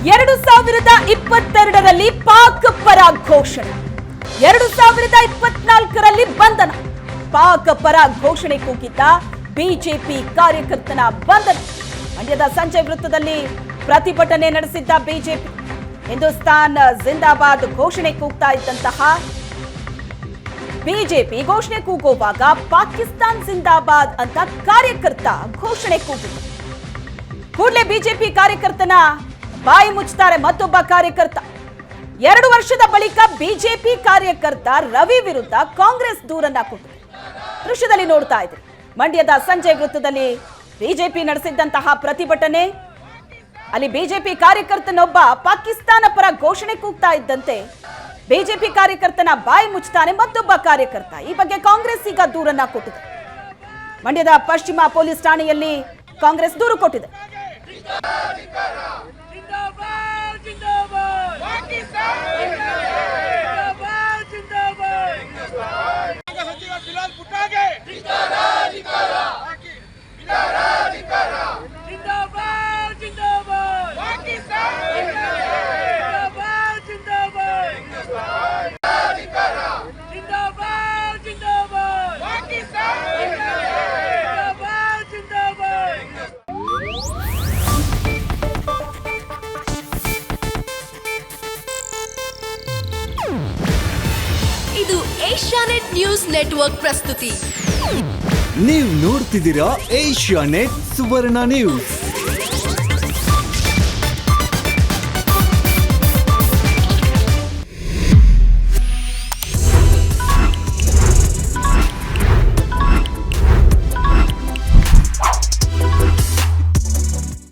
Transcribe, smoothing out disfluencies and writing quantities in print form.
2022ರಲ್ಲಿ ಪಾಕ್ ಪರ ಘೋಷಣೆ, 2024ರಲ್ಲಿ ಬಂಧನ. ಪಾಕ್ ಪರ ಘೋಷಣೆ ಕೂಗಿದ್ದ ಬಿಜೆಪಿ ಕಾರ್ಯಕರ್ತನ ಬಂಧನ. ಮಂಡ್ಯದ ಸಂಜಯ್ ವೃತ್ತದಲ್ಲಿ ಪ್ರತಿಭಟನೆ ನಡೆಸಿದ್ದ ಬಿಜೆಪಿ. ಹಿಂದೂಸ್ತಾನ್ ಜಿಂದಾಬಾದ್ ಘೋಷಣೆ ಕೂಗ್ತಾ ಇದ್ದಂತಹ ಬಿಜೆಪಿ ಘೋಷಣೆ ಕೂಗುವಾಗ ಪಾಕಿಸ್ತಾನ್ ಜಿಂದಾಬಾದ್ ಅಂತ ಕಾರ್ಯಕರ್ತ ಘೋಷಣೆ ಕೂಗಿದ್ದ. ಕೂಡಲೇ ಬಿಜೆಪಿ ಕಾರ್ಯಕರ್ತನ ಬಾಯಿ ಮುಚ್ಚುತ್ತಾರೆ ಮತ್ತೊಬ್ಬ ಕಾರ್ಯಕರ್ತ. 2 ವರ್ಷದ ಬಳಿಕ ಬಿಜೆಪಿ ಕಾರ್ಯಕರ್ತ ರವಿ ವಿರುದ್ಧ ಕಾಂಗ್ರೆಸ್ ದೂರನ್ನ ಕೊಟ್ಟಿದೆ. ದೃಶ್ಯದಲ್ಲಿ ನೋಡ್ತಾ ಇದ್ರಿ, ಮಂಡ್ಯದ ಸಂಜಯ್ ವೃತ್ತದಲ್ಲಿ ಬಿಜೆಪಿ ನಡೆಸಿದ್ದಂತಹ ಪ್ರತಿಭಟನೆ. ಅಲ್ಲಿ ಬಿಜೆಪಿ ಕಾರ್ಯಕರ್ತನೊಬ್ಬ ಪಾಕಿಸ್ತಾನ ಪರ ಘೋಷಣೆ ಕೂಗ್ತಾ ಇದ್ದಂತೆ ಬಿಜೆಪಿ ಕಾರ್ಯಕರ್ತನ ಬಾಯಿ ಮುಚ್ಚುತ್ತಾನೆ ಮತ್ತೊಬ್ಬ ಕಾರ್ಯಕರ್ತ. ಈ ಬಗ್ಗೆ ಕಾಂಗ್ರೆಸ್ ಈಗ ದೂರನ್ನ ಕೊಟ್ಟಿದೆ. ಮಂಡ್ಯದ ಪಶ್ಚಿಮ ಪೊಲೀಸ್ ಠಾಣೆಯಲ್ಲಿ ಕಾಂಗ್ರೆಸ್ ದೂರು ಕೊಟ್ಟಿದೆ. ಇದು ಏಷ್ಯಾನೆಟ್ ನ್ಯೂಸ್ ನೆಟ್ವರ್ಕ್ ಪ್ರಸ್ತುತಿ. ನೀವು ನೋಡ್ತಿದ್ದೀರಾ ಏಷ್ಯಾನೆಟ್ ಸುವರ್ಣ ನ್ಯೂಸ್.